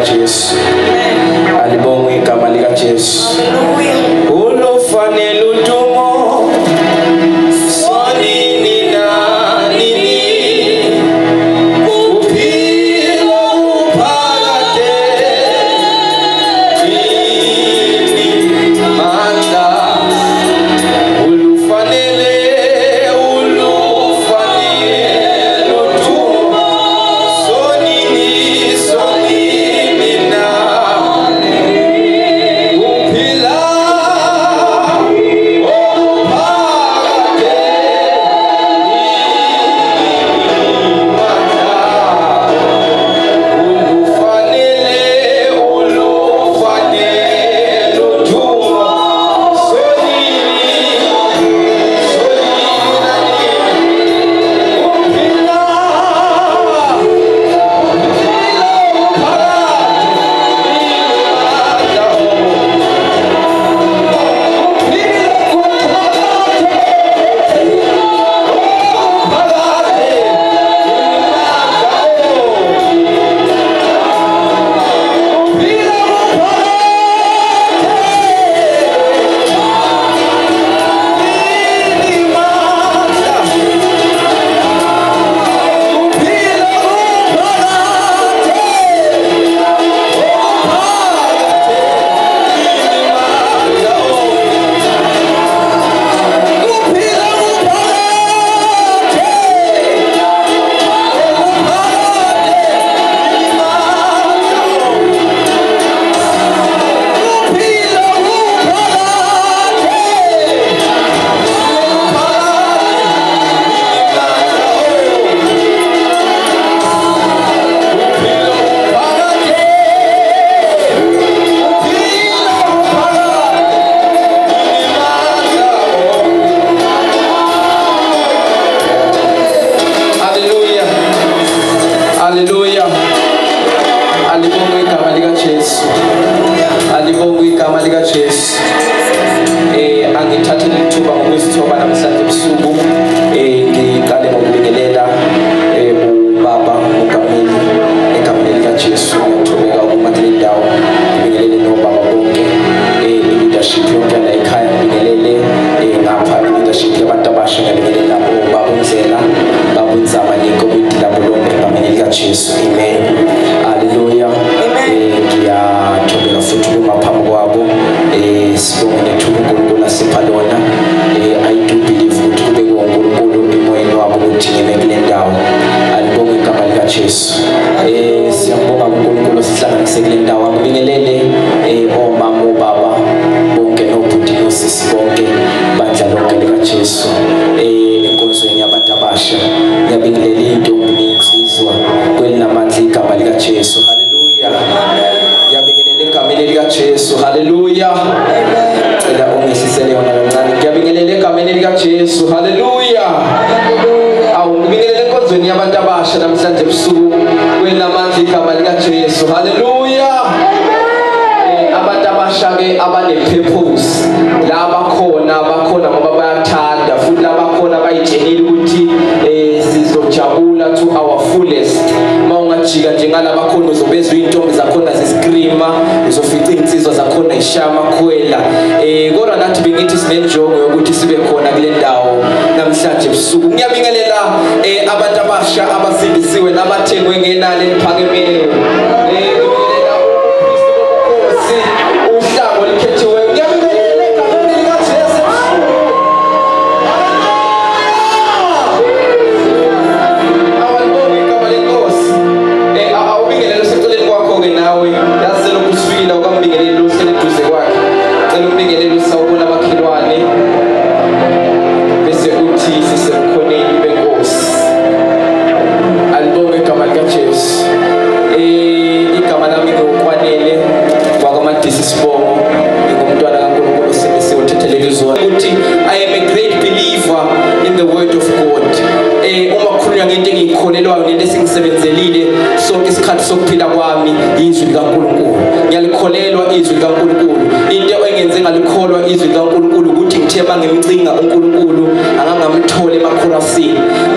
Jesu. Alibonge igama lika Jesu. Ulufanele udumo sonini na nini kuphila uphakade ini manda ulufanele udumo sonini na kuphila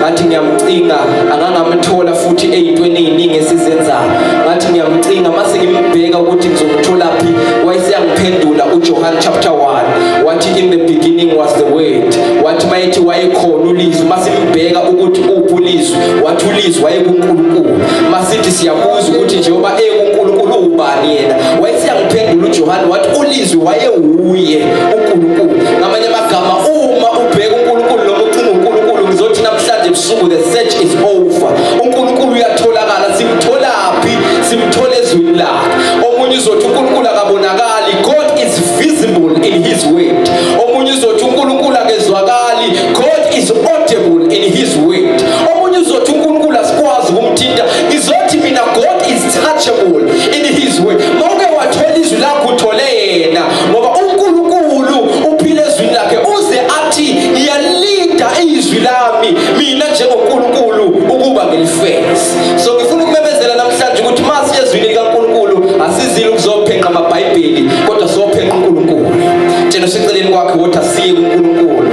ngathi ngiyamcinga angangamthola futhi eyintweni eziningi esizenzayo ngathi ngiyamcinga mase ngimbheka ukuthi ngizomtholaphi wayesiyangiphendula uJohn chapter 1 wathi in the beginning was the word, wathi mayithi wayekhona ulizwi, masimbheka ukuthi upulizwi wathi ulizwi wayekuNkulunkulu, masithi siyabuza ukuthi njengoba ekuNkulunkulu ubani yena, wayesiyangiphendula uJohn wathi ulizwi wayewuye uNkulunkulu. Ngamanye amagama uma ubheka uNkulunkulu noma ucinga uNkulunkulu ngizothi namhlanje ebusuku the search is over. uNkulunkulu uyatholakala, simtholaphi? Simthole ezwini lakhe. Omunye uzothi uNkulunkulu akabonakali, God is visible in his word. Omunye uzothi uNkulunkulu akezwakali, God is audible in his word. Omunye uzothi uNkulunkulu asikwazi ukumthinta, ngizothi mina God is touchable in his word. Mawuke wathola izwi lakho uthole yena, ngoba uNkulunkulu uphile ezwini lakhe uze athi ngiyalinda izwi lami mina njengoNkulunkulu ukuba ngilifeze. So ngifuna ukumemezela namhlanje ukuthi masiye ezwini likaNkulunkulu asizile ukuzophenqa amabhayibheli kodwa sophenqa uNkulunkulu. Tshela siceleni kwakhe ukuthi asiye kuNkulunkulu.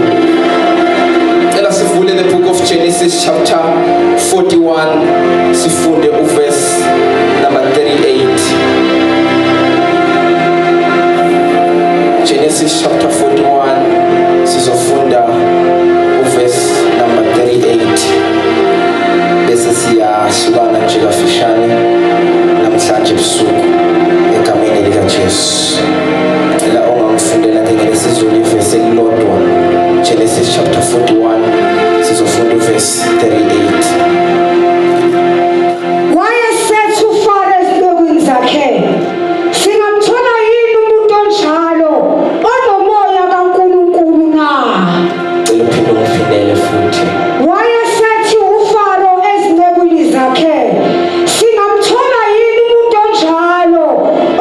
Cela sivule the book of Genesis chapter 41 sifunde uverse number 38. Genesis chapter 41 sizofunda uverse number 38 bese siyasukana nje kafishane namhlanje ebusuku egameni likaJesu. La ongangifundela ngeke sizule iverse elilodwa Genesis chapter 41 sizofunda uverse 38. Wayesethu uFaro ezibekweni zakhe, singamthola yini umuntu onjalo onomoya kaNkulunkulu na? Cela uphinde ungifundele futhi. Wayesethu uFaro ezibekweni zakhe, singamthola yini umuntu onjalo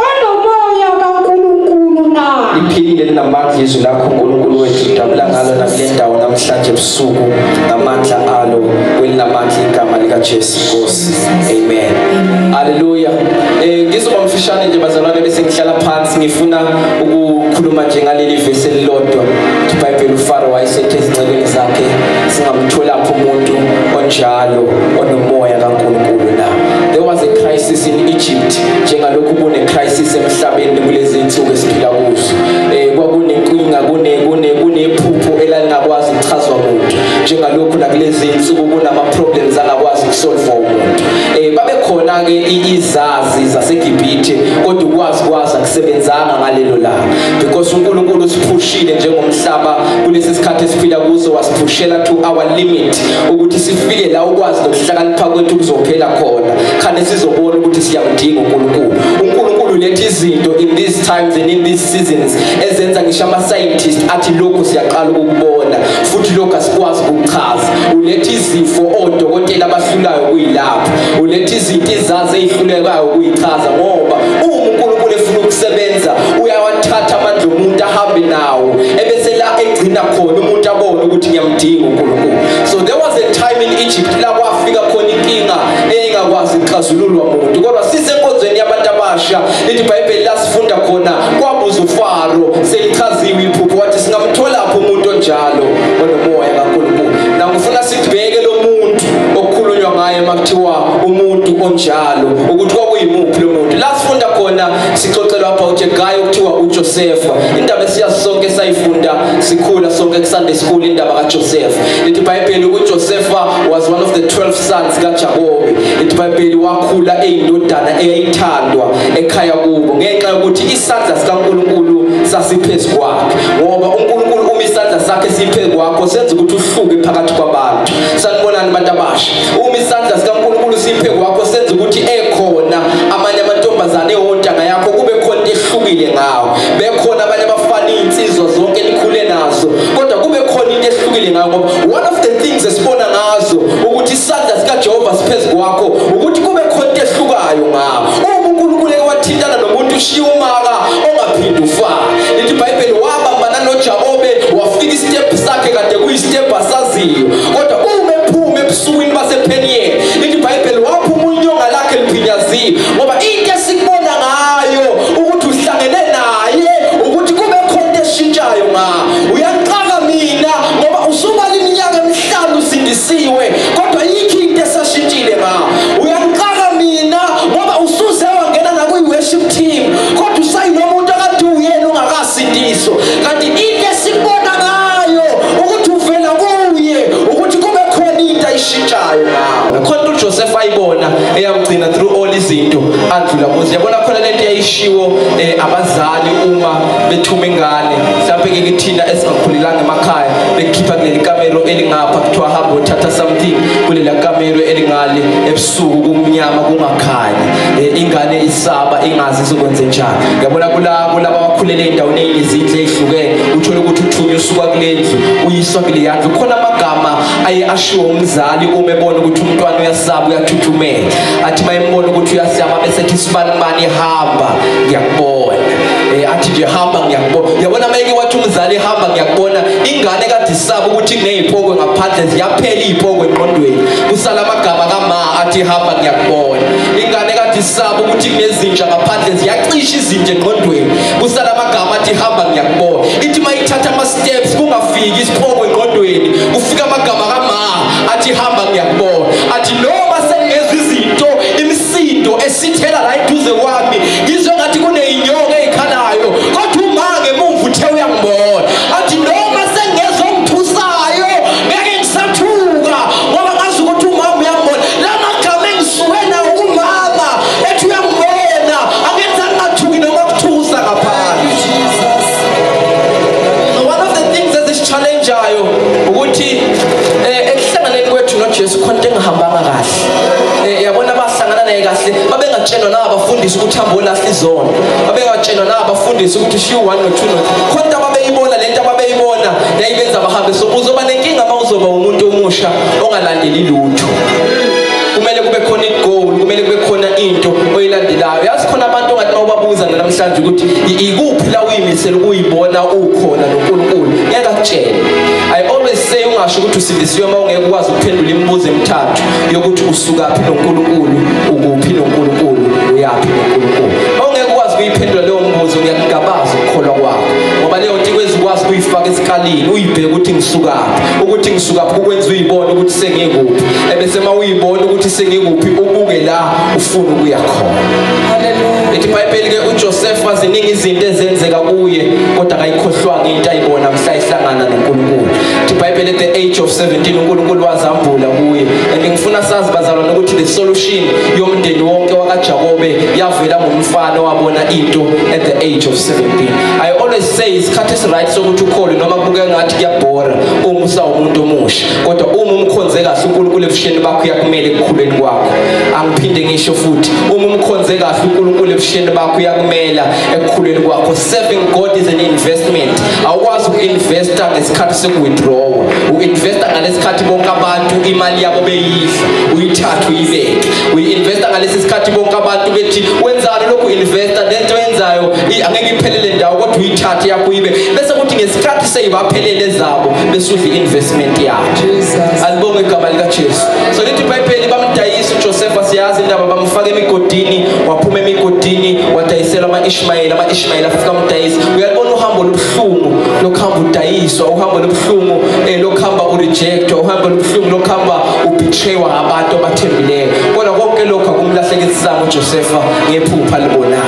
onomoya kaNkulunkulu na? Liphilile linamandla izwi lakho uNkulunkulu wethu, lidabula ngalo nakule ndawo namhlanje ebusuku ngamandla alo kwelinamandla igama likaJesu Nkosi. Amen. Hallelujah. Ngizoba mfishane nje bazalwane bese ngihlala phansi ngifuna ukukhuluma nje ngaleli verse elilodwa. iBhayibheli uFaro wayesethe ezincekwini zakhe, singamtholaphi umuntu onjalo onomoya kaNkulunkulu na. There was a crisis in Egypt, njengalokhu kune crisis emhlabeni kulezi insuku esiphila kuzo. Kwakunenkinga, kunephupho elalingakwazi ukuchazwa umuntu, njengalokhu nakulezi insuku kunama problems angakwazi ukusolve umuntu. Babekhona ke izazi zaseGibhithe kodwa ukwazi akusebenzanga ngalelo langa, because uNkulunkulu usiphushile njengomhlaba kulesi sikhathi esiphila kuzo, wasiphushela to our limit ukuthi sifike la ukwazi nokuhlakanipha kwethu kuzophela khona khane sizobona ukuthi siyamdinga uNkulunkulu. uNkulunkulu lethe izinto in these times and in these seasons ezenza ngisho ama-scientist athi lokhu siyaqala ukubona futhi lokhu asikwazi ukuchaza. Ulethe izifo odokotela abahlulayo kuyilapho, ulethe izinto izazi ezihlulekayo ukuyichaza, ngoba uma uNkulunkulu efuna ukusebenza uyawathatha amandla omuntu ahambe nawo ebese la egcina khona umuntu abone ukuthi ngiyamdinga uNkulunkulu. So there was a time in Egypt la kwafika khona inkinga engakwazi ukuxazululwa umuntu, kodwa sisenkonzweni yabantu abasha lithi iBhayibheli lasifunda khona kwabuza uFaro selichaziwe iphupho wathi singamtholaphi umuntu onjalo onomoya kaNkulunkulu. Na ngifuna sibheke lo muntu okukhulunywa ngaye makuthiwa umuntu onjalo ukuthi kwakuyimuphi lo muntu. Lasifunda khona sixoxelwa about a guy okuthiwa uJoseph. Indaba esiyasonke sayifunda sikhula sonke ku-Sunday school indaba kaJoseph. Lithi iBhayibheli uJoseph was one of the 12 sons kaJakobe. Lithi iBhayibheli wakhula eyindodana eyayithandwa ekhaya kubo ngenxa yokuthi isandla sikaNkulunkulu sasiphezu kwakhe, ngoba uNkulunkulu uma isandla sakhe siphezu kwakho senza ukuthi uhluke phakathi kwabantu. Sanibonani bantu abasha, uma isandla sikaNkulunkulu siphezu kwakho senza ukuthi ekhona amanye amantombazane ewontanga yakho kube khona ehlukile ngawo, bekhona abanye abafana insizwa zonke nikhule nazo kodwa kube khona into ehlukile ngawo, ngoba one of the things esibona ngazo ukuthi isandla sikaJehova siphezu kwakho ukuthi kube khona into ehlukayo ngawo. Uma uNkulunkulu ewathintana nomuntu ushiya umaka ongaphindi ufaka. Lithi iBhayibheli wabambana noJakobe wafika istep sakhe kade kuyistep asaziyo, kodwa uma ephuma ebusukwini basepheniyeni lithi iBhayibheli waphuma unyonga lakhe liphinyaziwe, ngoba into esikubona ngayo ukuthi uhlangene naye ukuthi kube khona eshintshayo ngawo. Uyanqaka mina ngoba usuba liminyaka emihlanu usindisiwe kodwa yikho into esashintshile ngawo. Uyanqaka mina ngoba umuzi. Yabona khona lento yayishiwo abazali uma bethuma ingane mhlawumbe ke thina esingakhulelanga emakhaya bekhipha kuleli kamero elingapha kuthiwa hamba uthatha something kulela kamero elingale ebusuku kumnyama kungakhanyi ingane isaba ingazi izokwenza njani. Yabona kulaba abakhulele endaweni ezinhle ehlukene uthola ukuthi uthunywa usuka kulendlu uyiswa kule yandlu. Khona amagama aye ashiwo umzali uma ebona ukuthi umntwana uyasaba uyathuthumela athi mayembona ukuthi uyasaba bese ethi sibanibani hamba ngiyakubona athi nje hamba ngiyakubona. Yabona mayeke wathi umzali hamba ngiyakubona ingane kade isaba ukuthi kunezipokwe ngaphandle ziyaphela izipokwe eqondweni kusala amagama kama athi hamba ngiyakubona. Ingane kade isaba ukuthi kunezinja ngaphandle ziyacisha izinja eqondweni kusala amagama athi hamba ngiyakubona. Ithi mayithatha ama steps kungafiki isipokwe eqondweni ufika amagama kama athi hamba ngiyakubona. Athi noma sengezwe izinto imisindo esithela la eduze kwami ngizwe ngathi kuneyinyoka ezikhalayo kodwa umange emumva uthe uyangibona. Athi noma sengezwe umthusayo ngeke ngisathuka ngoba ngazi ukuthi umama uyangibona. La magama engisuke nawo umama ethi uyangibona angenza ngathuki noma kuthusa ngaphansi. One of the things ezisichallengeayo ukuthi ekuhlanganeni kwethu noJesu khona into engihambanga kahle. Yabona bahlangana naye kahle babengatshelwa nabafundisi ukuthi hamba olahla izono, babengatshelwa nabafundisi ukuthi shiya 1 no 2 no khona ababeyibona lento ababeyibona yayibenza bahambe. So uzoba nenkinga mawuzoba umuntu omusha ongalandeli lutho. Kumele kube khona igoal, kumele kube khona into oyilandelayo. Yazi khona abantu ongathi mawubabuza namhlanje ukuthi ikuphi la uyimisela ukuyibona ukhona noNkulunkulu ngeke akutshele. I always say ungasho ukuthi usindisiwe mawungeke ukwazi ukuphendula imibuzo emithathu yokuthi usukaphi noNkulunkulu, ukuphi noNkulunkulu, uyapi noNkulunkulu. Mawungeke ukwazi ukuyiphendula leyo mbuzo ngiyakugabaza ukukholwa kwakho ngoba leyo nto ikwazi ukuyifaka esikalini uyibheke ukuthi ngisukaphi, ukuthi ngisukaphi ukwenza uyibone ukuthi sengikuphi ebese mawuyibona ukuthi sengikuphi ubuke la ufuna ukuya khona. Haleluya. Ithi iBhayibheli ke uJoseph waziningi izinto ezenzeka kuye kodwa akayikhohlwanga into ayibona mhla ihlangana noNkulunkulu. Ithi iBhayibheli at the age of 17 uNkulunkulu wazambula kuye. And ngifuna sazi bazalwane ukuthi the solution yomndeni wonke wakaJakobe yavela ngomfana wabona into at the age of 17. I always say isikhathi right sokuthi ukholwe noma kubuke ngathi kuyabhora uma usawumuntu omusha kodwa uma umkhonze kahle uNkulunkulu ebusheni bakho uyakumele ekukhuleni kwakho. Angiphinde ngisho futhi uma umkhonze kahle uNkulunkulu ebusheni bakho uyakumela ekukhuleni kwakho. Serving God is an investment. Awukwazi uku-investa ngesikhathi soku-withdraw, u-investa ngalesikhathi bonke abantu imali yabo beyidla uyithatha uyibeke, uyi-investa ngalesi sikhathi bonke abantu bethi wenzani lokhu investa lento yenzayo angeke iphelele ndawo kodwa uyithathe yakho uyibeke bese kuthi ngesikhathi seyibaphelele zabo bese udla i-investment yakho. Alibonge igama likaJesu. So lithi iBhayibheli bamdayisa uJoseph asiyazi indaba bamfaka emigodini waphuma emigodini wadayisela ama-Ishmayeli afika amdayisa. Uyalibona uhambo lobuhlungu lokuhamba udayiswa, uhambo lobuhlungu lokuhamba urejectwa, uhambo lobuhlungu lokuhamba ubethraywa abantu abathembileyo kodwa konke lokho akumlahlekisanga uJoseph ngephupha libonayo.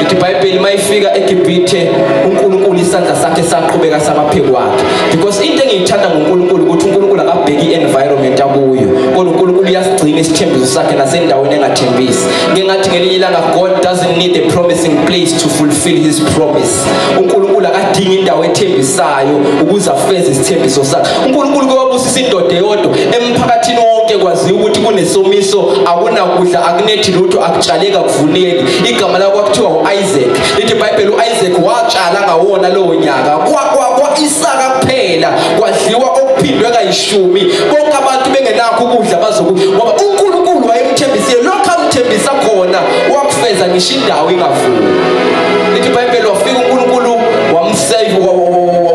Ithi iBhayibheli mayifika eGibhithe uNkulunkulu isandla sakhe saqhubeka samaphe kwakhe because into engiyithanda ngoNkulunkulu ukuthi uNkulunkulu akabheki i-environment akuyo kodwa uNkulunkulu uyasigcina isithembiso sakhe nasendaweni engathembisi. Ngingathi ngelinye ilanga God doesn't need a promising place to fulfill his promise. uNkulunkulu akadingi indawo ethembisayo ukuze afeze isithembiso sakhe. uNkulunkulu kwabusisa indoda eyodwa emphakathini wonke kwaziwa ukuthi kunesomiso akunakudla akunethi lutho akutshaleka kuvuneki. Igama lakho kwakuthiwa Isaac. Lithi iBhayibheli uIsaac watshala ngawona lowo nyaka kwa Isaka kuphela kwadliwa okuphindwe kayishumi bonke abantu bengenakho ukudla bazokudla ngoba uNkulunkulu wayemthembisile lokho amthembisa khona wakufeza ngisho indawo ingavuni. Lithi iBhayibheli wafika uNkulunkulu wamsave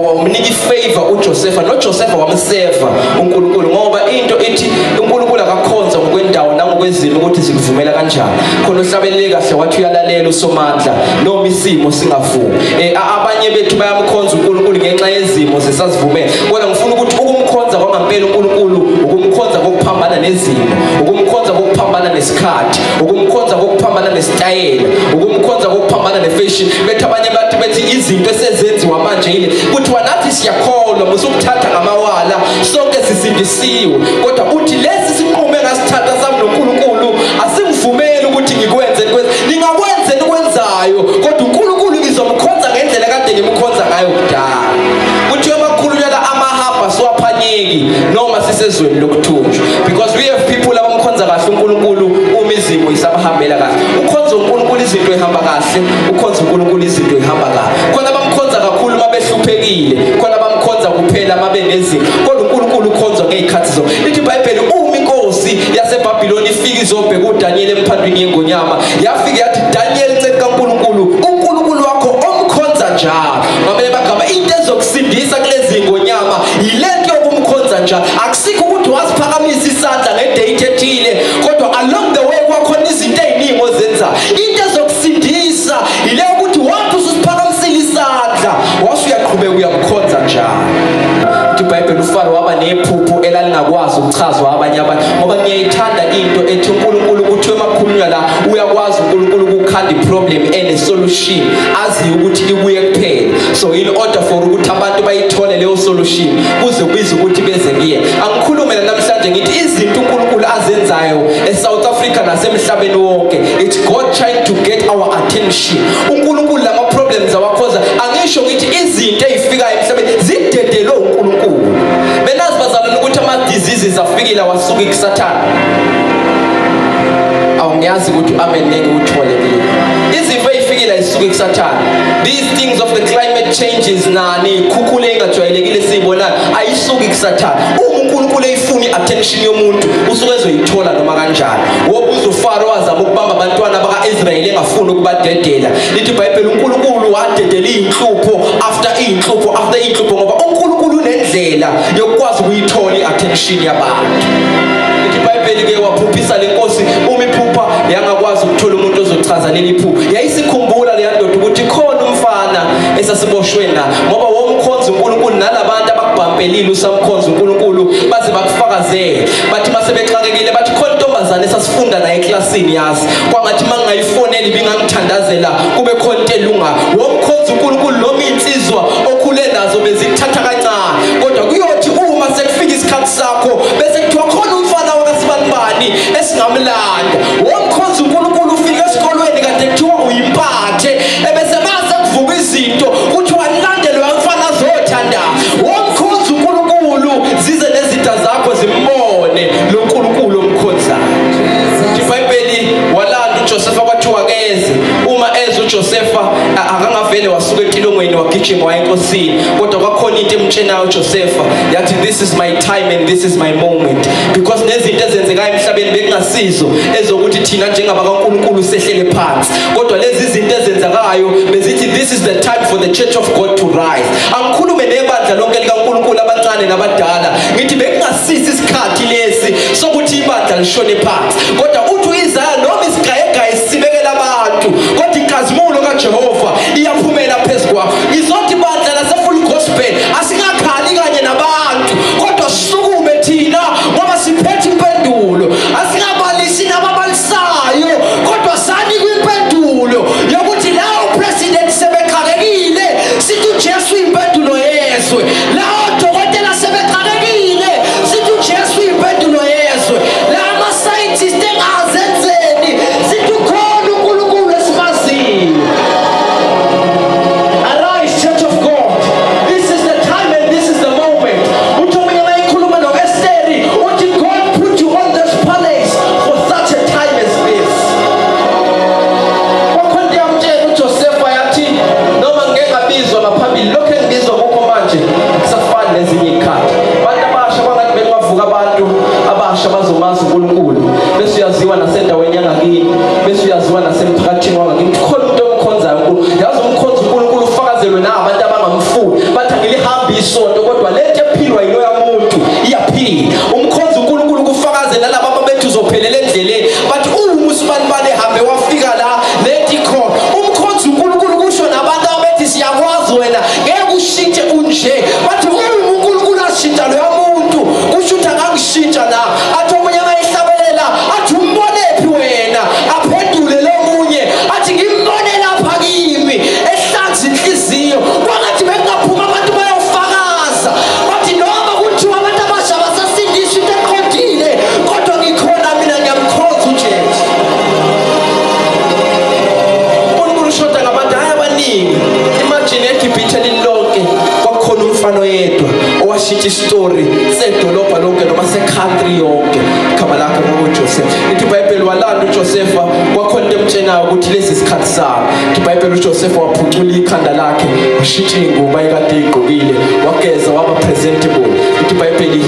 wamnika ifavor uJoseph noJoseph wamseva uNkulunkulu ngoba into ithi uNkulunkulu akakhonza ngokwendawo nangokwezimo ukuthi zikuvumela kanjani. Khona uhlabelele kahle wathi uyalalela usomandla noma isimo singavumi. Abanye bethu bayamkhonza uNkulunkulu ngenxa yezimo zesazivumela kodwa ngifuna ukuthi ukumkhonza kwangampela uNkulunkulu ukumkhonza kokuphambana nezimo, ukumkhonza kokuphambana nesikhathi, ukumkhonza kokuphambana nesitayela, ukumkhonza kokuphambana nefashion. Bethi abanye bathi bethi izinto esezenziwa manje yile kuthiwa nathi siyakholwa musukuthatha ngamawala sonke sisindisiwe kodwa uthi lesi sinqumo engasithatha sami noNkulunkulu asingivumeli ukuthi ngikwenze. Ningakwazi ngayo kodwa uNkulunkulu ngizomkhonza ngendlela kade ngimkhonza ngayo kudala. Kuthiwa makhulunyana amahamba siwaphanyeki noma sisezweni lokuthunjwa, because we have people abamkhonza kahle uNkulunkulu uma izimo isabahambela kahle. Ukhonza uNkulunkulu izinto ehamba kahle, ukhonza uNkulunkulu izinto ehamba kahle. Khona bamkhonza kakhulu mabehluphekile, khona bamkhonza kuphela mabenezimo, kodwa uNkulunkulu ukhonzwa ngezikhathi zonke. Lithi iBhayibheli uma inkosi yaseBhabhiloni ifika izobheka uDaniel emphandweni yengonyama, yafika yathi Daniel nceka kaNkulunkulu, uNkulunkulu wakho omkhonza njalo. Ngamanye amagama into ezokusindisa kulezi ngonyama yilento yokumkhonza njalo. Akusikho ukuthi wasiphakamisa isandla ngedate ethile, kodwa along the way kwakhona izinto eziningi ozenza. Into ezokusindisa ile ukuthi wathi usiphakamisile isandla wasuyaqhubeka uyamkhonza njalo. iBhayibheli uFaro waba nephupho elalingakwazi ukuchazwa abanye abantu, ngoba ngiyayithanda into ethi uNkulunkulu kuthiwe emakhulunywa la uyakwazi uNkulunkulu ukukhanda iproblem ene solution azi ukuthi ibuye kuphela. So in order for ukuthi abantu bayithole leyo solution kuze kubize ukuthi beze kuye. Angikhulume namhlanje ngithi izinto uNkulunkulu azenzayo eSouth Africa nasemhlabeni wonke, it's God trying to get our attention. uNkulunkulu lama problems awakhoza, angisho ngithi izinto ezifika emhlabeni zidedelo uNkulunkulu. Benazi bazalwane ukuthi ama diseases afikile wasuka kuSathane. Awungiyazi ukuthi amen ngeke uthole kile. Izifo ezifikile zisuka kuSathane. These things of the climate changes nani ikhukhula engajwayelekile sibona ayisuki kuSathane. uNkulunkulu eyifuni attention yomuntu usuke ezoyithola noma kanjani. Wobuza uFaro wazama ukubamba abantwana bakaIsrael engafuni ukubadedela. Lithi iBhayibheli uNkulunkulu wadedela inhlupho after inhlupho ngoba uNkulunkulu unendlela yokwazi ukuyithola iattention yabantu. Lithi iBhayibheli ke waphuphisa lenkosi uma iphupha yangakwazi ukuthola umuntu ozochaza leli phupho. Yayisikhumbula le ndoda ukuthi khona umfana esasiboshwe na, ngoba womkhonza uNkulunkulu nalabantu abakubhampelile usamkhonza uNkulunkulu baze bakufakazele. Bathi masebexakekile bathi khona intombazane esasifunda naye eklasini yazi, kwangathi mangayifonela ibingangithandazela kube khona into elunga. Womkhonza uNkulunkulu noma insizwa okhule nazo bezithatha kancane, kodwa kuyothi uma sekufika isikhathi sakho bese kuthiwa khona umfana wakasibanibani esingamlanda. Womkhonza uNkulunkulu ufika esikolweni kade kuthiwa uyimpathe, ebese mase kuvuka izinto kuthiwa landelwe umfana zothanda. Womkhonza uNkulunkulu zize nezitha zakho zimbone lo uNkulunkulu omkhonzayo. iBhayibheli walanda uJosepha kwathiwa keze, uma eze uJosepha akangavele wasuka entilongweni wagijima waya enkosini, kodwa kwakhona into emtshenayo uJosepha yathi this is my time and this is my moment, because nezinto ezenzekayo emhlabeni bekungasizo ezokuthi thina njengaba kaNkulunkulu sehlele phansi, kodwa lezi zinto ezenzekayo bezithi this is the time for the church of God to rise. Angikhulume nebandla lonke likaNkulunkulu abancane nabadala ngithi bekungasiza isikhathi lesi sokuthi ibandla lishone phansi, kodwa uthi uIsaya noma isigayegaya sibekela abantu kodwa inkazimulo kaJehova iyaphumela phezukwa. Ngizothi ibandla lasefull gospel asingakhali kanye nabantu, kodwa sisukume thina ngoba siphethe impendulo. Asingabalisi nababalisayo, kodwa sanikwe impendulo yokuthi lawo president sebexakekile sithi uJesu impendulo yezwe, lawo dokotela sebexakekile sithi uJesu impendulo yezwe, lama scientists engazenzeni sithi khona uNkulunkulu esimaziyo. story sedolobha lonke noma secountry yonke igama lakhe ngoJoseph. Ithi iBhayibheli walanda uJoseph kwakhona into emtshenayo ukuthi lesi isikhathi sakhe. Ithi iBhayibheli uJoseph waphucula ikhanda lakhe washintsha ingubo ayekade igqokile wageza waba presentable. Ithi iBhayibheli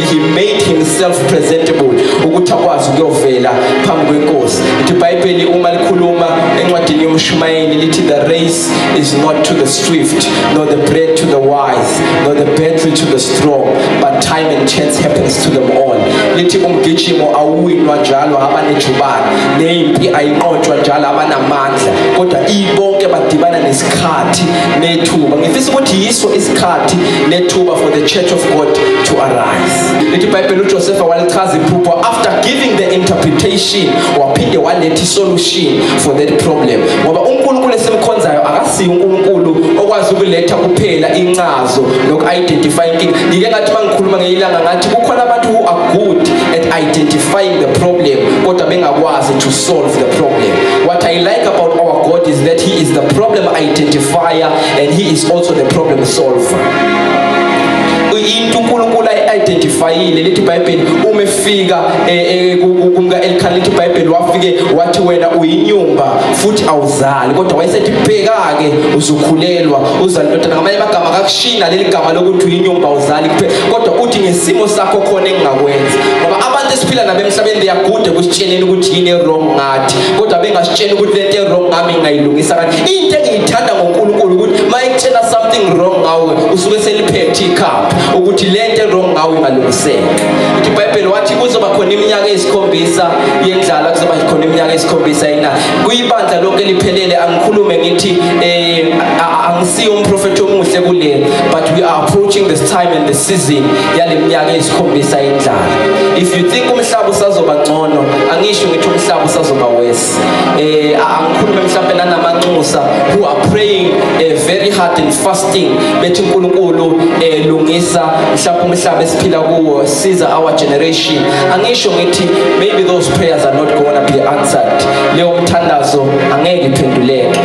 he made himself presentable ukuthi akwazi ukuyovela phambi kwenkosi. Ithi iBhayibheli uma likhuluma encwadini yomshumayeli lithi the race is not to the swift nor the bread to the wise nor the battle to the strong but time and chance happens to them all. Lithi umgijimo awuwinwa njalo abanejubane nempi ayinqotshwa njalo abanamandla kodwa ibonke badibana nesikhathi nethuba. Ngifisa ukuthi yiso isikhathi nethuba for the church of God to arise. Lithi iBhayibheli uJoseph walichaza iphupho after giving the interpretation waphinde waletha isolution for that problem. Ngoba uNkulunkulu esimkhonzayo akasiyo uNkulunkulu okwazi ukuletha kuphela incazo noku-identify inkinga. Ngike ngathi mangikhuluma ngeyilanga ngathi kukhona abantu who are good at identifying the problem kodwa bengakwazi to solve the problem. What I like about our God is that he is the problem identifier and he is also the problem solver. Into uNkulunkulu ayi-identifyile lithi iBhayibheli uma efika kumka Elkhana lithi iBhayibheli wafike wathi wena uyinyumba futhi awuzali kodwa wayesethi bheka-ke uzukhulelwa uzali indodana. Ngamanye amagama akakushina leli gama lokuthi uyinyumba awuzali kodwa uthi ngesimo sakho khona engingakwenza. Ngoba abantu esiphila nabo emhlabeni they are good ekusitsheleni ukuthi yini wrong ngathi kodwa bengasitsheli ukuthi lento e-wrong ngami ngingayilungisa kanjani. Into engiyithanda ngoNkulunkulu ukuthi uma ekutshela something wrong ngawe usuke seliphethe ikhapha ukuthi lento wrong ngawe ingalungiseka. Ithi iBhayibheli wathi kuzoba khona iminyaka eyisikhombisa yendlala kuzoba khona iminyaka eyisikhombisa yena kuyibandla lonke liphelele. Angikhulume ngithi angisiyo umprofeti omuhle kuleli but we are approaching this time and the season yale minyaka eyisikhombisa yendlala. If you think umhlaba usazoba ngcono angisho ngithi umhlaba usazoba worse. Angikhulume mhlawumbe nanamanxusa who are praying very hard and fasting bethi uNkulunkulu lungisa mhlawumbe umhlaba esiphila kuwo siza our generation. Angisho ngithi maybe those prayers are not going to be answered. Leyo mthandazo angeke iphenduleke.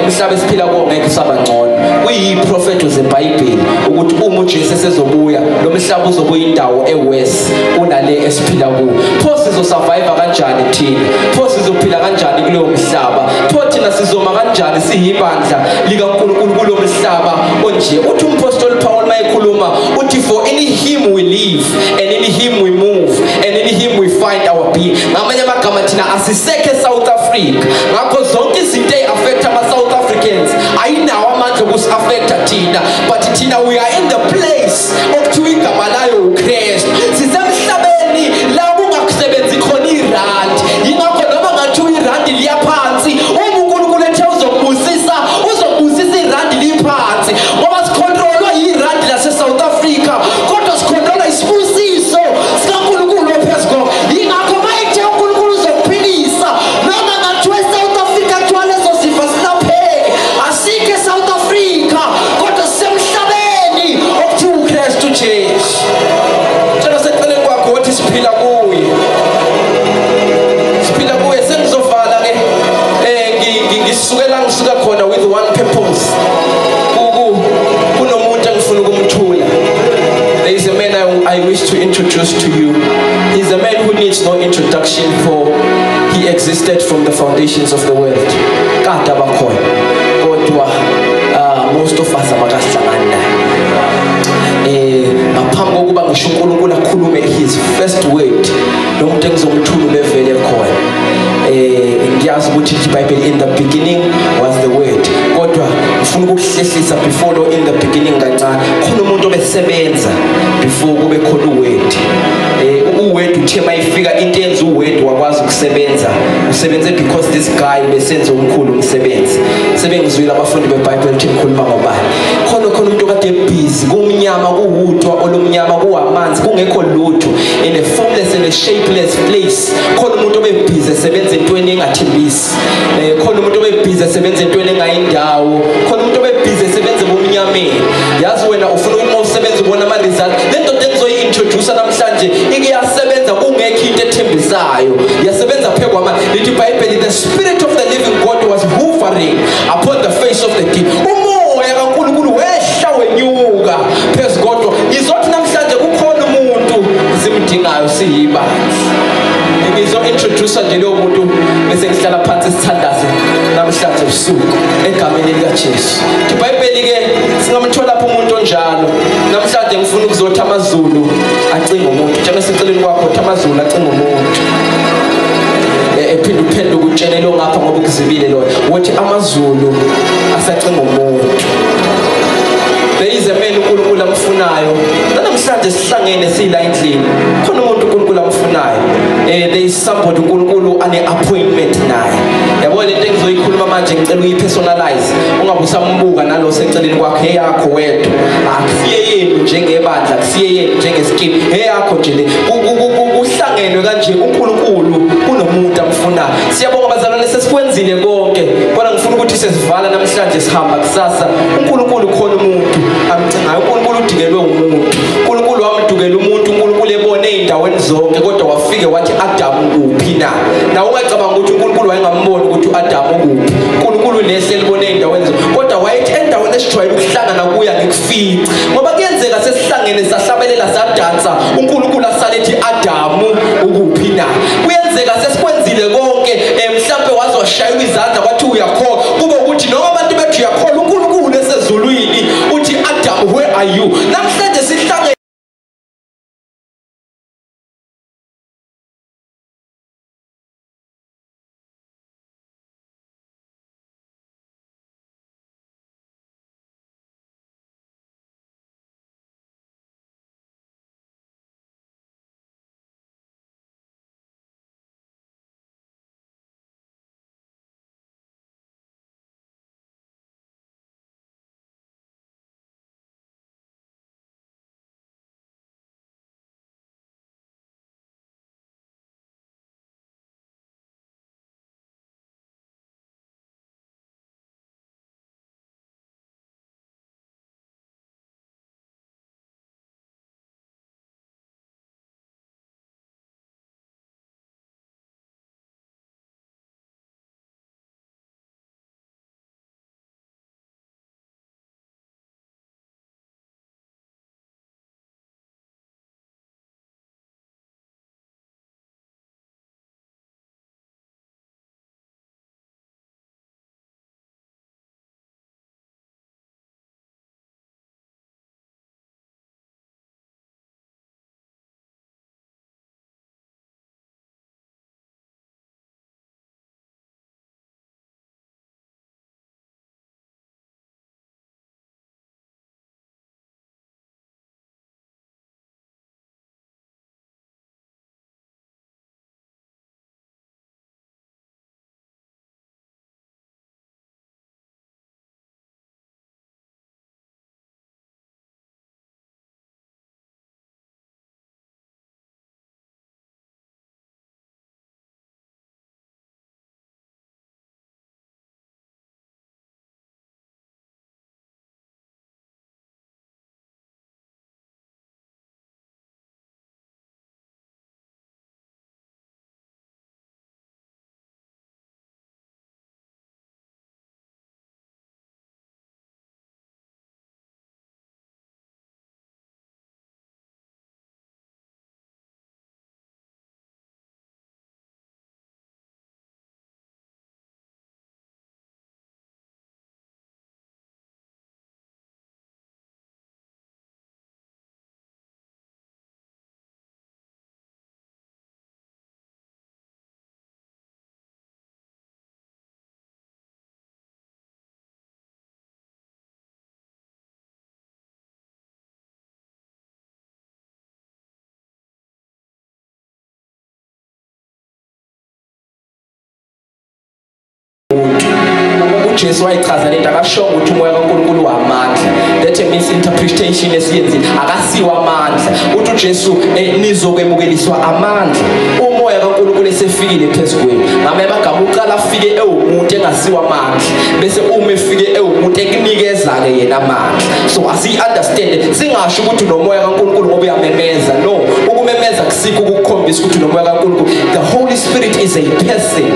Umhlaba esiphila kuwo ngeke usaba ngcono. Uyiprofethi zeBhayibheli ukuthi uma uJesu esezobuya lo mhlaba uzobuya indawo eworse kunale esiphila kuwo. Pho sizosurvive kanjani thina? Pho sizophila kanjani kuleyo mhlaba? Pho thina sizoma kanjani siyibandla likaNkulunkulu kulo mhlaba onje? Uthi umpostoli Paul mayekhuluma uthi for in him we live and in him we move and in him we find our being. Ngamanye amagama thina asiseke South Africa ngakho zonke izinto eziaffect ama South Africans ayinawo amandla okusi-affecta thina but thina we are in the place okuthiwa igama layo uKristu. Sisemhlabeni la kungakusebenzi khona irandi yingakho noma ngathiwa irandi liyaphansi uNkulunkulu ethe uzobusisa irandi liphansi ngoba sikhontrolwa yirandi lase-South Africa kodwa sikhontrolwa isibusiso sikaNkulunkulu ophezulu. Yingakho mayethe uNkulunkulu uzokuphilisa noma ngathiwa eSouth Africa kuthiwa lezo zifo zinapheke asikho eSouth Africa kodwa sisemhlabeni okuthiwa uKristu Jesu. Tshela seceleni kwakho wathi siphila kuye sengizovala-ke ngisukela ngisuka khona with one purpose. Kunomuntu engifuna ukumthula. There is a man I wish to introduce to you. He's a man who needs no introduction for he existed from the foundations of the world. Kade abakhona kodwa most of us abakahlangani naye. Ngaphambi kokuba ngisho uNkulunkulu akhulume his first word lo muntu engizomthula ubevele khona. Ngiyazi ukuthi iBhayibheli in the beginning was the word kodwa ngifuna ukuhlehlisa before lo in the beginning kancane khona umuntu obesebenza before kube khona uword. Uword uthe mayifika into yenza uword wakwazi ukusebenza usebenze because this guy besenza omkhulu umsebenzi. Sebengizwile abafundi beBhayibheli ukuthi ngikhuluma ngobani. Khona umuntu kade busy kumnyama kuwuthwa olumnyama kuwamanzi kungekho lutho in a formless and a shapeless place. Khona umuntu obebhizi esebenza entweni engathembisi. Khona umuntu obebhizi esebenza entweni engayindawo. Khona umuntu obebhizi esebenza bomnyameni. Yazi wena ufuna ukuthi usebenze ubona ama result. Lento engizoyi-introduce namhlanje iyasebenza kungekho into ethembisayo. Yasebenza phe kwama lithi iBhayibheli the spirit of the living God was hovering upon the face of the deep. Umoya kaNkulunkulu wehla wenyuka phezu kodwa. Ngizothi ebusuku egameni likaJesu. iBhayibheli-ke singamtholaphi umuntu onjalo. Namhlanje ngifuna ukuzothi amazulu acinga umuntu. Njengeseceleni kwakho uthi amazulu acinga umuntu. Ephinde uphenduke utshele lo ngapha ngoba ukuzibile lo. Uthi amazulu asacinga umuntu. There is a man uNkulunkulu amfunayo. Namhlanje sihlangene sila endlini. Khona umuntu uNkulunkulu amfunayo. There is somebody uNkulunkulu ane appointment naye. Yabona into engizoyikhuluma manje ngicela uyipersonalize. Ungabe usambuka nalo seceleni kwakhe eyakho wedwa. Akusiye yenu njengebandla, akusiye yenu njengeskip. Eyakho nje le. Uhlangenwe kanje uNkulunkulu kunomuntu amfunayo. Siyabonga bazalwane sesikwenzile konke. Kodwa ngifuna ukuthi sesivala namhlanje sihamba kusasa. uNkulunkulu khona umuntu amcingayo. uNkulunkulu udikelwe umuntu. uNkulunkulu wamdukela umuntu. uNkulunkulu ebone indaweni zonke kodwa wafike wathi Adamu kuphi na? Na ungacabanga ukuthi uNkulunkulu wayengamboni ukuthi uAdamu kuphi. uNkulunkulu lehle libone indaweni zonke kodwa wayethi endaweni esijwayele ukuhlangana kuya ngikufica. Ngoba kuyenzeka sesihlangene sahlabelela sadansa uNkulunkulu asalethi Adamu ukuphi na? Kuyenzeka sesikwenzile konke mhlambe wazoshaya izandla wathi uyakhola kube ukuthi noma abantu bethu yakhola uNkulunkulu esezulwini uthi Adamu where are you? Namhlanje sihlangene uJesu wayichaza lento akasho ukuthi umoya kaNkulunkulu wamandla. That means interpretation esiyenzile akasiwa amandla. Uthi uJesu nizokwemukeliswa amandla. Umoya kaNkulunkulu esefikile phezulu. Ngame magama uqala afike ewumuntu engasiwa amandla. Bese uma efike ewumuntu ekunikeza ke yena amandla. So as he understand singasho ukuthi unomoya kaNkulunkulu ngoba uyamemeza. No, ukumemeza kusikho ukukhombisa ukuthi unomoya kaNkulunkulu. The Holy Spirit is a person.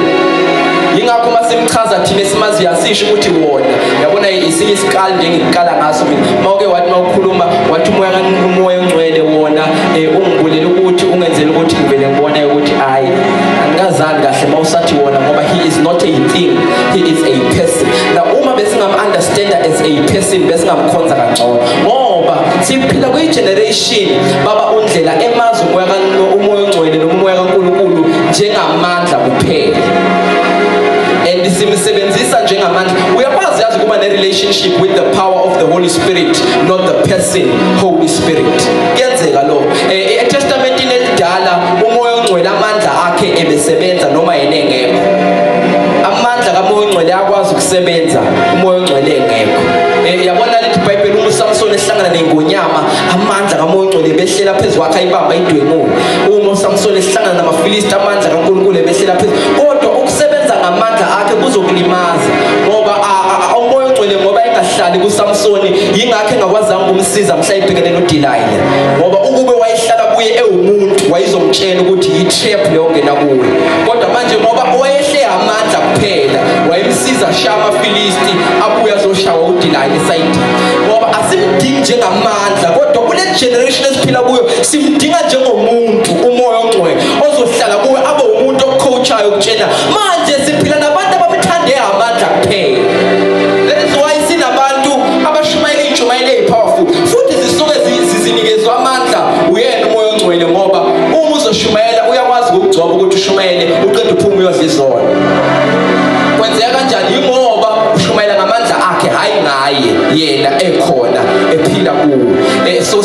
Ingakho masimchaza thina simazi yasisho ukuthi wona yabona isinye isikali njengikala ngaso mina mawuke wathi mawukhuluma wathi umoya ongcwele wona ungibulela ukuthi ungenzele ukuthi ngivele ngibone ukuthi hayi angikazali kahle mawusathi wona ngoba he is not a thing, he is a person. Now uma besingam-understanda as a person besingamkhonza kangcono ngoba siphila kwi-generation baba undlela emazi umoya ongcwele noma umoya kaNkulunkulu njengamandla kuphela, and simsebenzisa njengamandla. Uyakwazi yazi kuba ne-relationship with the power of the Holy Spirit, not the person Holy Spirit. Kuyenzeka lo eTestamentini elidala umoya ongcwele amandla akhe ebesebenza noma yena engekho. Amandla kamoya ongcwele akwazi ukusebenza umoya ongcwele engekho. Yabona lithi iBhayibheli uma uSamson ehlangana nengonyama amandla kamoya ongcwele behlela phezulu kwakhe ayibamba idwengule. Uma uSamson ehlangana namafilisti amandla kaNkulunkulu behlela phezulu. Kodwa ukusebenza ngamandla akhe kuzokulimaza ngoba umoya ongcwele ngoba engahlali kuSamsoni yingakho engakwazanga ukumsiza mhla ibhekene noDelilah, ngoba ukube wayehlala kuye ewumuntu wayizomtshela ukuthi yi-trap leyo ngena kuwe. Kodwa manje ngoba wayehle amandla kuphela wayemsiza sha amafilisti abuya azoshawa uDelilah esayidini, ngoba asimdingi njengamandla kodwa kule generation esiphila kuyo simdinga njengomuntu umoya ongcwele ozohlala kuwe abe umuntu ocoachayo ukutshela manje siphila nabantu ababethande amandla kuphela. That is why sinabantu abashumayela intshumayelo ezipowerful futhi zisuke zizinikezwa amandla uyena umoya ongcwele, ngoba uma uzoshumayela uyakwazi ukugcoba ukuthi ushumayele uqede uphume uyodla izona. Kwenzeka kanjani? Yingoba ushumayela ngamandla akhe hayi ngaye yena ekhona ephila kuwo. So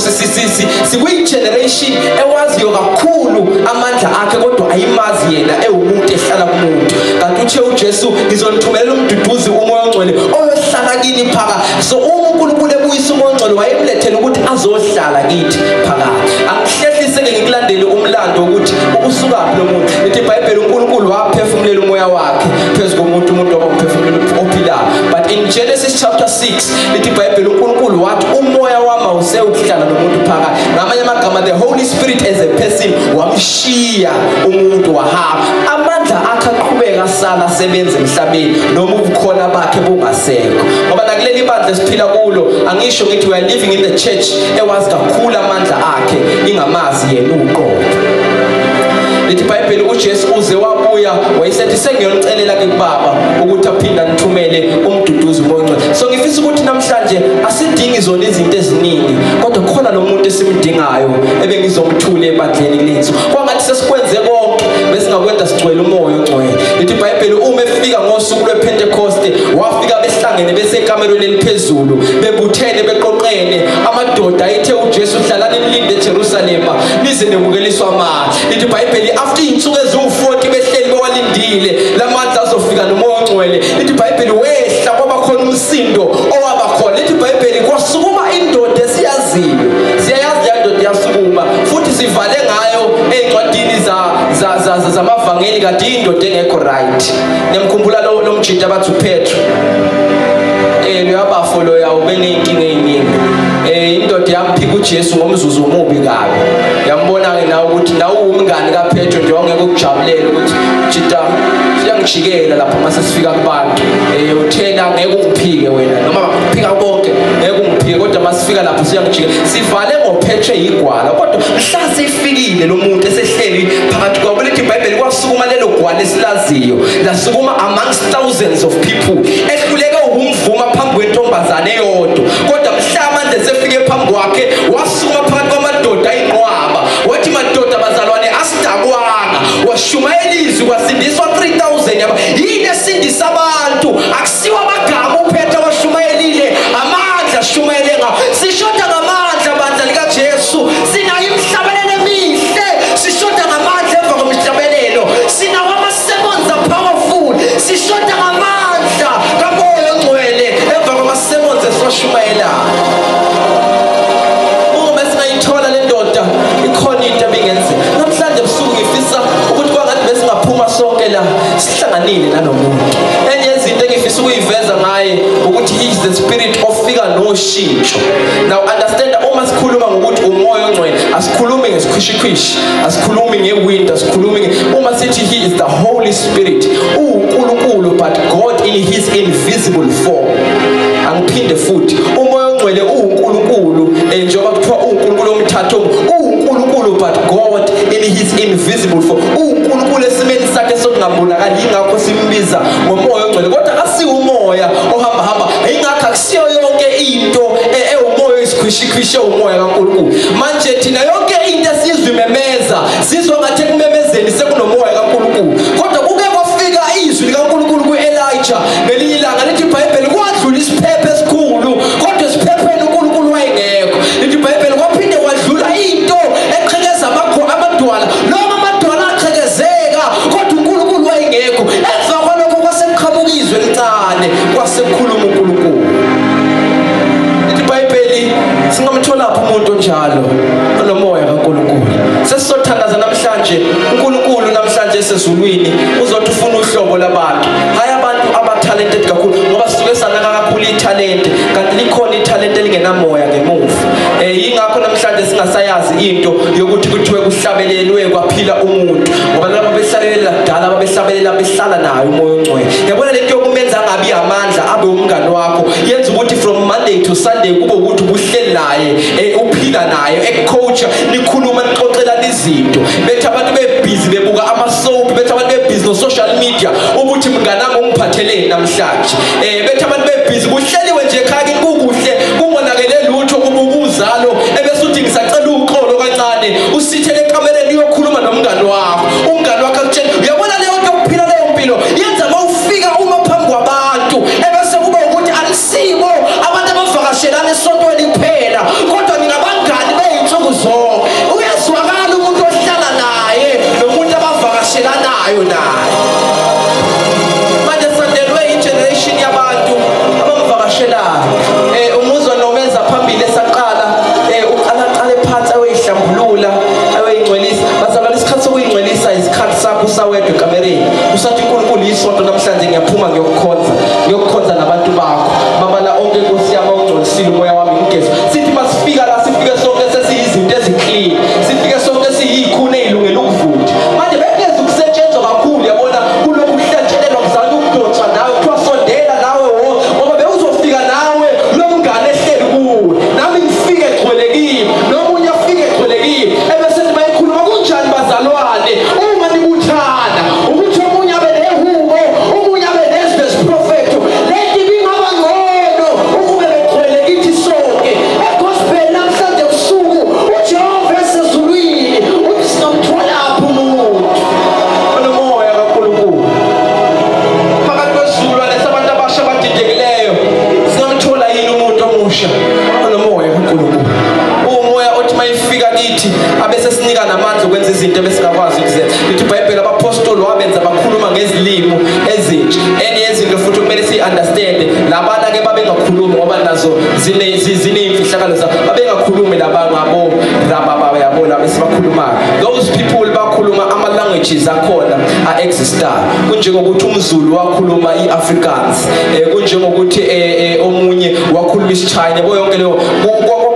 sikwi-generation ewaziyo kakhulu amandla akhe kodwa ayimazi yena ewumuntu ehlala kumuntu. Kanti uthe uJesu ngizonithumelela umduduzi umoya ongcwele oyohlala kini phakathi. So uma uNkulunkulu ebuyisa umoya ongcwele wayemlethela ukuthi azohlala kithi phakathi. Angihlehlise-ke ngikulandele umlando ukuthi usukaphi lo muntu. Lithi iBhayibheli uNkulunkulu waphefumulela umoya wakhe phezu komuntu, umuntu waba umphefumulela ophilayo. But in Genesis chapter 6 lithi iBhayibheli uNkulunkulu wathi umoya wami awusekuhlala nomuntu phakathi. Ngamanye amagama the Holy Spirit as a person wamshiya umuntu wahamba. Amandla akhe aqhubeka sala asebenza emhlabeni noma ubukhona bakhe bungasekho, ngoba nakuleli bandla esiphila kulo angisho ngithi we are living in the church ewazi kakhulu amandla akhe ingamazi yena uqobo. Lithi iBhayibheli uJesu uze wabuya wayesethi sengiyonicelela kuBaba ukuthi aphinda nithumele umduduzi umoya ongcwele. So ngifisa ukuthi namhlanje asidingi zona izinto eziningi kodwa khona lo muntu esimdingayo ebengizomthula ebandleni lethu. Kwangathi sesikwenze konke besingakwenza sigcwele umoya ongcwele. Lithi iBhayibheli uma efika ngosuku lwePentecoste wafika behlangene besekamerweni eliphezulu bebuthene beqoqene amadoda ayethe uJesu hlalani nilinde eJerusalema nize nebukeliswa amandla. Lithi iBhayibheli after insuku eziwu-40 behleli bewalindile lamandla azofika nomoya ongcwele. Lithi iBhayibheli wehla kwaba khona umsindo owaba khona. Lithi iBhayibheli kwasukuma indoda esiyaziyo, siyayazi leyo ndoda yasukuma futhi sivale ngayo ey'ncwadini zamavangeli kanti indoda engekho right. Ngiyamkhumbula lo mjida bathi uPetro lo yabafo lo yawo beney'nkinga ey'ningi. Indoda yamphika uJesu ngomzuzu omubi kabi, yambona-ke nawe ukuthi nawe uwumngani kaPetro nje wangeke ukujabulela ukuthi jida siyangijikela lapha uma sesifika kubantu uthena ngeke ungiphike wena noma ukuphika konke ngeke ungiphike kodwa uma sifika lapho siyangijikela. Sivale ngoPetro igwala kodwa mhla seyifikile lo muntu esehleli phakathi kwabo. Lithi iBhayibheli kwasukuma lelo gwala esilaziyo lasukuma amongst thousands of people ehluleke ukumvuma phambi kwentombazane eyodwa, kodwa mhla amandla esefike phambi kwakhe wasukuma phakathi kwamadoda ayinqwaba wathi madoda bazalwane asidakwanga, washumayela izwi kwasindiswa 3000 yaba yini esindisa abantu akusiwa amagama uPetro washumayelile amandla ashumayele ngawo. Sishoda ngamandla bandla likaJesu, sinayo imihlabelelo emihle, sishoda ngamandla emva kwemihlabelelo, sinawo ama-sermons powerful, sishoda ngamandla kamoya ongcwele emva kwama-sermons esiwashumayelayo. Uma singayithola le ndoda ikhona into ebingenzeka. Namhlanje ebusuku ngifisa ukuthi kwangathi besingaphuma sonke la sihlanganile nanomuntu. Enye yezinto engifisa ukuyiveza ngaye ukuthi he is the spirit ofika noshintsho. Now understand, uma sikhuluma ngokuthi umoya ongcwele asikhulumi ngesikhwishikhwishi, asikhulumi ngewind, asikhulumi uma sithi he is the Holy Spirit uNkulunkulu but God in his invisible form. Angiphinde futhi umoya ongcwele uNkulunkulu njengoba kuthiwa uNkulunkulu omthathu uNkulunkulu but God in his invisible form. uNkulunkulu esimeni sakhe sokungabonakali yingakho simbiza ngomoya ongcwele, kodwa sikhwishe umoya kaNkulunkulu. Manje thina yonke into esizimemeza sizwa ngathi kumemezeni sekunomoya kaNkulunkulu. Kodwa kuke kwafika izwi likaNkulunkulu kuElijah ngelinye ilanga lithi iBhayibheli kwadlula isiphepho esikhulu kodwa isiphepheni uNkulunkulu wayengekho. Lithi iBhayibheli kwaphinde kwadlula into eqhekeza amadwala noma amadwala aqhekezeka kodwa uNkulunkulu wayengekho. Emva kwalokho kwaseqhamuka izwi elincane kwasekhuluma uNkulunkulu. Lithi iBhayibheli singamtholaphi umuntu onjalo onomoya kaNkulunkulu. Sesizothandaza namhlanje uNkulunkulu namhlanje esezulwini uzothi ufuna uhlobo labantu. Hayi abantu aba-talented kakhulu ngoba sisuke sanaka kakhulu ithalente kanti likhona ithalente elingenamoya ngemuva. Yingakho namhlanje singasayazi into yokuthi kuthiwe kuhlabelelwe kwaphila umuntu ngoba laba behlabelela kudala ababehlabelela behlala nayo umoya ongcwele. Yabona lento yokumenza angabi amandla abe umngani wakho yenza ukuthi from Monday to Sunday kube ukuthi ubuhleli naye uphila naye ekucoacha nikhuluma nixoxelana izinto. Bethi abantu bebhizi bebuka ama-soap, bethi abantu bebhizi no-social media ukuthi mnganami ungiphatheleni namhlanje. Bethi abantu bebhizi kuhleliwe nje ekhaya kukuhle kungonakele lutho ubuzalo ebese uthi ngisacela uxolo kancane usithele ekamereni uyokhuluma nomngani wakho. Umngani wakho akutshela uyabona leyo nto yokuphila leyo mpilo yenza mawufika uma phambi kwabantu ebese kube ukuthi alisibo abantu abavakashelana esontweni kuphela kodwa ningabangani beyinsuku zonke. Uyazwakala umuntu ohlala naye nomuntu abavakashelanayo naye. Manje sandelwe igeneration yabantu abamvakashelayo. Umuzwa nomenza phambili esaqala uqala phansi ayoyihlambulula ayoyingcwelisa. Bazalwane isikhathi sokuyingcwelisa isikhathi sakho usawedwa ekamereni usathi uNkulunkulu yisonto namhlanje ngiyaphuma ngiyokukhonza nabantu bakho. Mabala onke Nkosi yami ungcolisile umoya wami ngigeza. Sithi masifika la sifike sonke sesiyizinto eziclean. Sifike sonke siyikhune ezilungele ukuvutha. Manje bekeze ukusetshenzwa kakhulu yabona kulokhu kuhlatshelelwa kuzange ukudonswa nawe kuthiwa sondela nawe ngoba bewuzofika nawe lo mngane ehleli kuwe. Nami ngifike egcwelekile nomunye afike egcwelekile ebese bayikhuluma kunjani bazalwane uma nibuthana ukuthi omunye abe nehubo omunye abe nesibes prophet leti bingaba ngcono ukube begcwelekithi sonke egospel namhlanje usuku uJehova esezulwini uthi singamtholaphi umuntu onomoya kaNkulunkulu. Phakathi kwezulwane sabantu abasha abadidekileyo singamthola yini umuntu omusha onomoya kaNkulunkulu. Umoya othi mayifika kithi abese sinika namandla okwenza izinto ebesingakwazi ukuzenza. Lithi iBhayibheli abapostoli wabenza bakhuluma ngezilimo ezintsha. Enye yezinto futhi kumele siyi-understand labana ke babengakhulumi ngoba nazo zineyimfihlakalo zabo. Babengakhulumi labantu abo rababa yabona besibakhulumayo. Those people bakhuluma ama-languages akhona a-existayo. Kunjengokuthi umZulu wakhuluma i-Afrikaans. Kunjengokuthi omunye wakhuluma isiChina. Yabo yonke leyo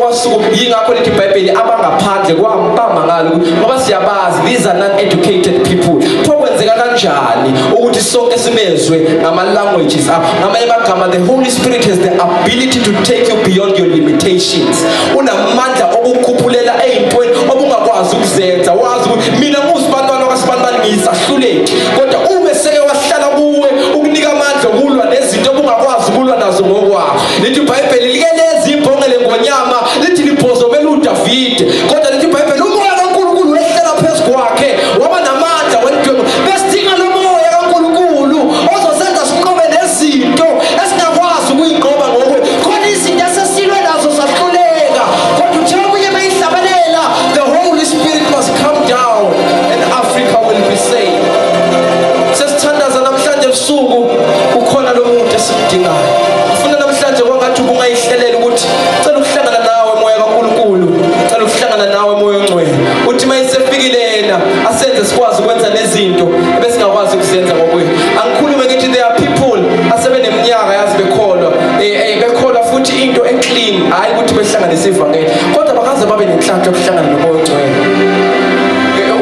kwasuku yingakho lithi iBhayibheli abangaphandle kwamangalo ngoba siyabazi these are non-educated people. Kwenzeka kanjani ukuthi sonke simezwe ngama-languages apha. Ngamanye amagama the Holy Spirit has the ability to take you beyond your limitations. Unamandla okukhuphulela eyintweni obungakwazi ukuzenza. Wazi ukuthi mina ngusibantwana kasibantwana ngiyisahluleki kodwa uma seke wahlala kuwe ukunika amandla okulwa nezinto obungakwazi ukulwa nazo ngokwakho. Lithi iBhayibheli like lezi imbongele ngonyama lithi liphozomela uDavide kodwa lithi iBhayibheli umoya kaNkulunkulu wehlela phezu kwakhe waba namandla wendwe besidinga lo moya kaNkulunkulu ozosenza siqobe nezinto esingakwazi ukuyinqoba ngokwe khona izinto esesilwe nazo sahluleka kodwa njengoba uye beyihlabelela the Holy Spirit must come down and Africa will be saved. Sesithandaza namhlanje ebusuku ukhona lo muntu esidingayo. Ufuna namhlanje kwangathi ubungayihlelela ukuthi cela ukuhlangana nawe moya kaNkulunkulu, cela ukuhlangana nawe moya ongcwele. Uthi mayisefikile yena asenze sikwazi ukwenza nezinto ebesingakwazi ukuzenza ngokwethu. Angikhulume ngithi there are people asebeneminyaka yazi bekholwa bekholwa futhi into eclean hayi ukuthi behlanganise ivangeli kodwa bakaze babe nenhlanhla yokuhlangana nomoya ongcwele.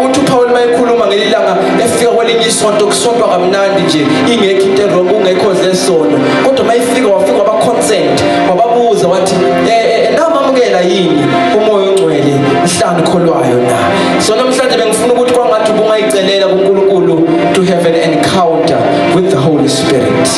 Uthi uPaul mayikhuluma ngelilanga efika kwelinye isonto kusontwa kamnandi nje ingekho into wrong ungekho lesono kodwa mayifika wafika waba-consent wababuza wathi namamukela yini umoya ongcwele mhlawumbe kholwayo na. So namhlanje bengifuna ukuthi kwangathi ubungayicelela kuNkulunkulu to have an encounter with the Holy Spirit.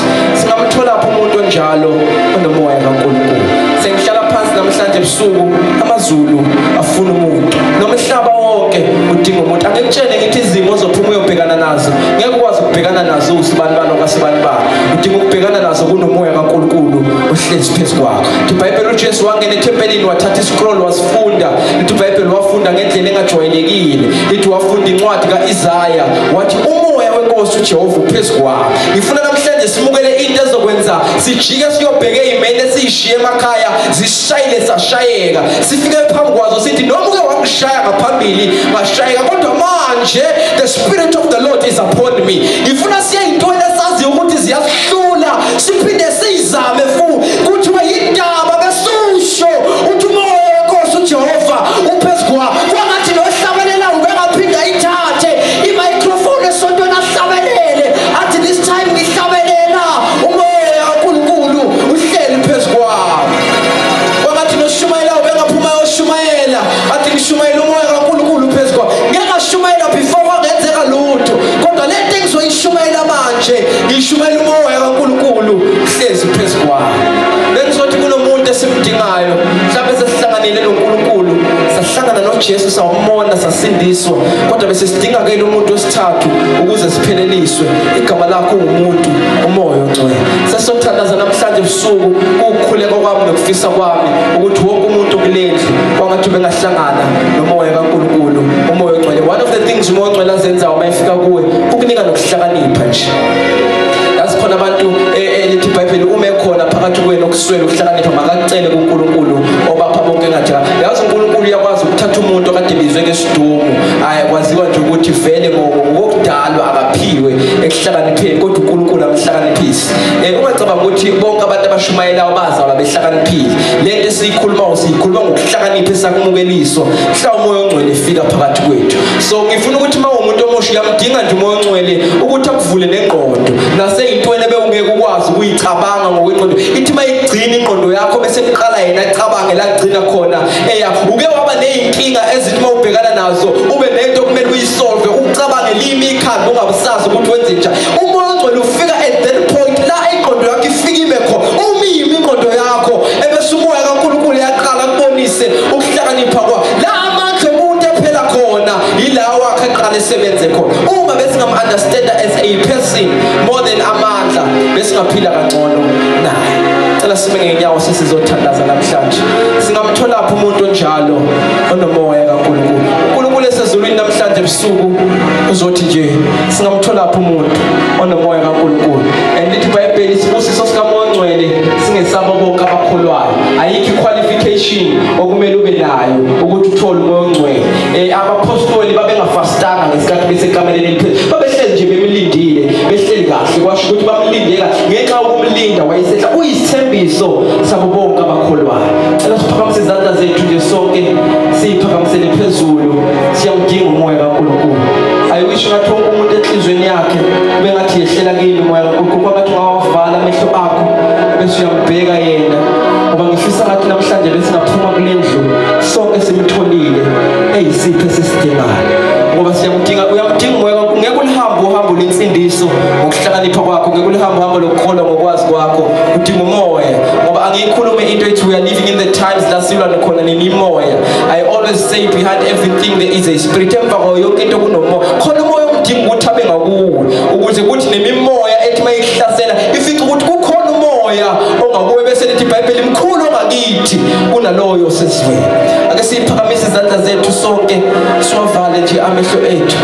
Singamtholaphi umuntu onjalo onomoya kaNkulunkulu. Sengihlala phansi namhlanje ebusuku amazulu afuna umuntu noma ehlaba wonke udinga umuntu. Angikutshele ngithi izimo ozophuma uyobhekana nazo ngeke ukwazi ukubhekana nazo usibanibani okasibanibani, udinga ukubhekana nazo kunomoya kaNkulunkulu ohlezi phezu kwakho. IBhayibheli uJesu wangena ethempelini wathatha iscroll wasifunda. IBhayibheli wafunda ngendlela engajwayelekile. Lithi wafunda incwadi kaIsaya wathi umoya wenkosi uJehova uphezu kwakho. Ngifuna namhlanje simukele into ezokwenza sijike siyobheka izimene esizishiye emakhaya zishayile sashayeka, sifike phambi kwazo sithi noma uke wakushaya ngaphambili ngashayeka kodwa manje the spirit of the Lord is upon me. Ngifuna siye intweni esaziyo ukuthi ziyasihlula siphinde sizame futhi kuthiwa yindaba kasusho uthi umoya wenkosi uJehova uphezu kwakho. Kwangathi nohlabelela ubengaphinda ithathe i-microphone esontweni ahlabelele athi this time ngihlabelela umoya kaNkulunkulu uhleli phezu kwakho. Kwangathi noshumayela ubengaphuma yoshumayela athi ngishumayela umoya kaNkulunkulu phezu kwakho. Ngeke ashumayela before kwangenzeka lutho kodwa le nto engizoyishumayela manje ngishumayela umoya kaNkulunkulu uhlezi phezu kwakho. Bengizothi kunomuntu esimdingayo mhlawumbe sesihlanganile noNkulunkulu sahlangana noJesu sawumona sasindiswa kodwa bese sidinga ke lo muntu wesithathu ukuze sipheleliswe. Igama lakho umuntu umoya ongcwele. Sesothandaza namhlanje ebusuku ukukhuleka kwami nokufisa kwami ukuthi wonke umuntu kulendlu kwangathi bengahlangana nomoya kaNkulunkulu umoya ongcwele. One of the things umoya ongcwele azenza uma efika kuwe ukunika nokuhlakanipha nje. Khona abantu elithi iBhayibheli uma ekhona phakathi kwenu okuswele ukuhlakanipha makakucele kuNkulunkulu obapha bonke ngathaka. Yazi uNkulunkulu uyakwazi ukuthatha umuntu okade bizwe ngesidumo ayakwaziwa nje ukuthi vele ngokudalwa akaphiwe ekuhlakanipheni kodwa uNkulunkulu amhlakaniphisi. Ungacabanga ukuthi bonke abantu abashumayelayo bazalwa behlakaniphile. Le nto siyikhuluma ngokuhlakanipha esakumukeliswa mhla umoya ongcwele efika phakathi kwethu. So ngifuna ukuthi uma umuntu omusha uyamdinga nje umoya ongcwele ukuthi akuvule nengqondo naseyintweni ebewungeke ukwazi ukuyicabanga ngokweqondo. Ithi mayigcina ingqondo yakho bese iqala yena acabange la gcina khona uke waba neyinkinga ezithi mawubhekana nazo ube nento kumele uyisolve ucabange limi ikhanda ungabusazi ukuthi wenze njani. Umoya ongcwele ufika at that point la ingqondo yakho ifika ibe khona umimi ingqondo yakho ebese umoya kaNkulunkulu yaqala kubonise ukuhlakanipha kwa la amandla omuntu ephela khona yilawa wakhe aqala esebenze khona. Uma besingamunderstand as a person more than amandla besingaphila kangcono naye. Cela sime ngenyawo sesizothandaza namhlanje. Singamtholaphi umuntu onjalo onomoya kaNkulunkulu? uNkulunkulu esezulwini namhlanje ebusuku uzothi nje singamtholaphi umuntu onomoya kaNkulunkulu. And lithi iBhayibheli isibusiso sikamoya ongcwele singesabo bonke abakholwayo. Ayikho qualification okumele ube nayo ukuthi uthole umoya ongcwele. Abapostoli babengafastanga ngesikhathi besekameleni eliphezulu. Babehleli nje bemlindile behleli kahle kwasho ukuthi bamlindela ngenxa yokumlinda wayesehla uyisithembiso sabo bonke abakholwayo. Cela siphakamise izandla zethu nje sonke siyiphakamisele phezulu siyamdinga umoya kaNkulunkulu. I wish ngathi wonke umuntu enhlizweni yakhe bengathi yehlela kini umoya kaNkulunkulu kwathi wawavala amehlo akho bese uyambheka yena ngoba ngifisa ngathi namhlanje besingaphuma kulendlu sonke simtholile eyisipho esidingayo ngoba siyamdinga uyamdinga umoya kaNkulunkulu. Ngeke ulihambe uhambo lensindiso ngokuhlakanipha kwakho, ngeke ulihambe uhambo lokukholwa ngokwazi kwakho, udinga umoya ngoba angiyikhulume into ethi we are living in the times la silwa khona nemimoya. I always say behind everything there is a spirit. Emva kwayo yonke into kunomoya khona umoya omdinga ukuthi abe ngakuwe ukuze kuthi nemimoya ethi mayihlasela ifica ukuthi kukhona umoya ongakuwe bese lithi iBhayibheli mkhulu ongakithi kunaloyo sesizweni. Ake siphakamise izandla zethu sonke siwavale nje amehlo ethu.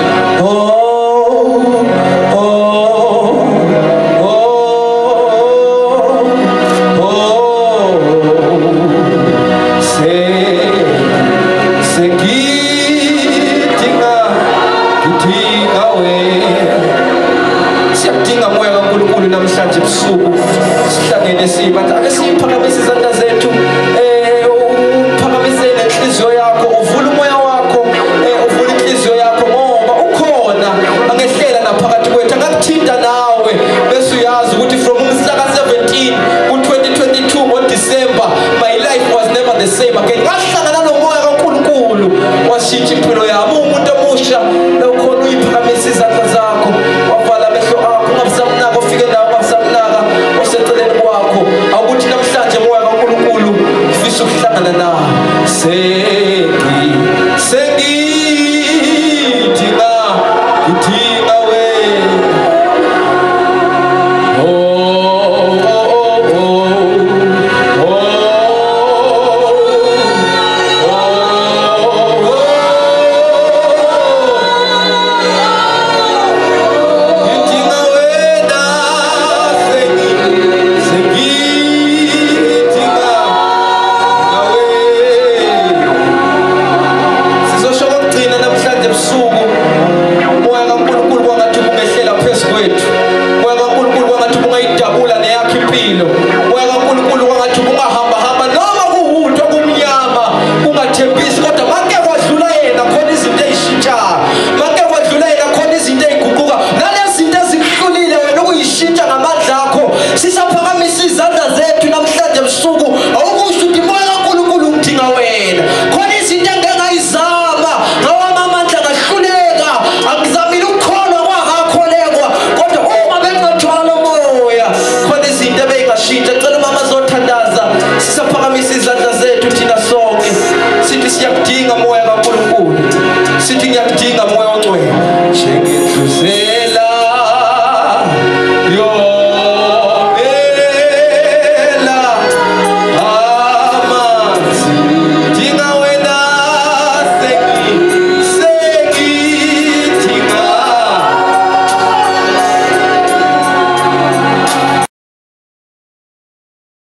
Siyadinga umoya kaNkulunkulu namhlanje ebusuku sihlangene sibantu. Ake siphakamise izandla zethu uphakamise nenhliziyo yakho uvule umoya wakho uvule inhliziyo yakho ngoba ukhona angehlela naphakathi kwethu angakuthinta nawe bese uyazi ukuthi from umhla ka-17 ku-2022 ngoDisemba my life was never the same again. Ngahlangana nomoya kaNkulunkulu washintsha impilo yami. Umuntu omusha lawukhona uyiphakamise izandla zakho wavala amehlo akho ungabisamnaka ufike nawe ungabisamnaka oseceleni kwakho awukuthi namhlanje moya kaNkulunkulu ufisa ukuhlangana Say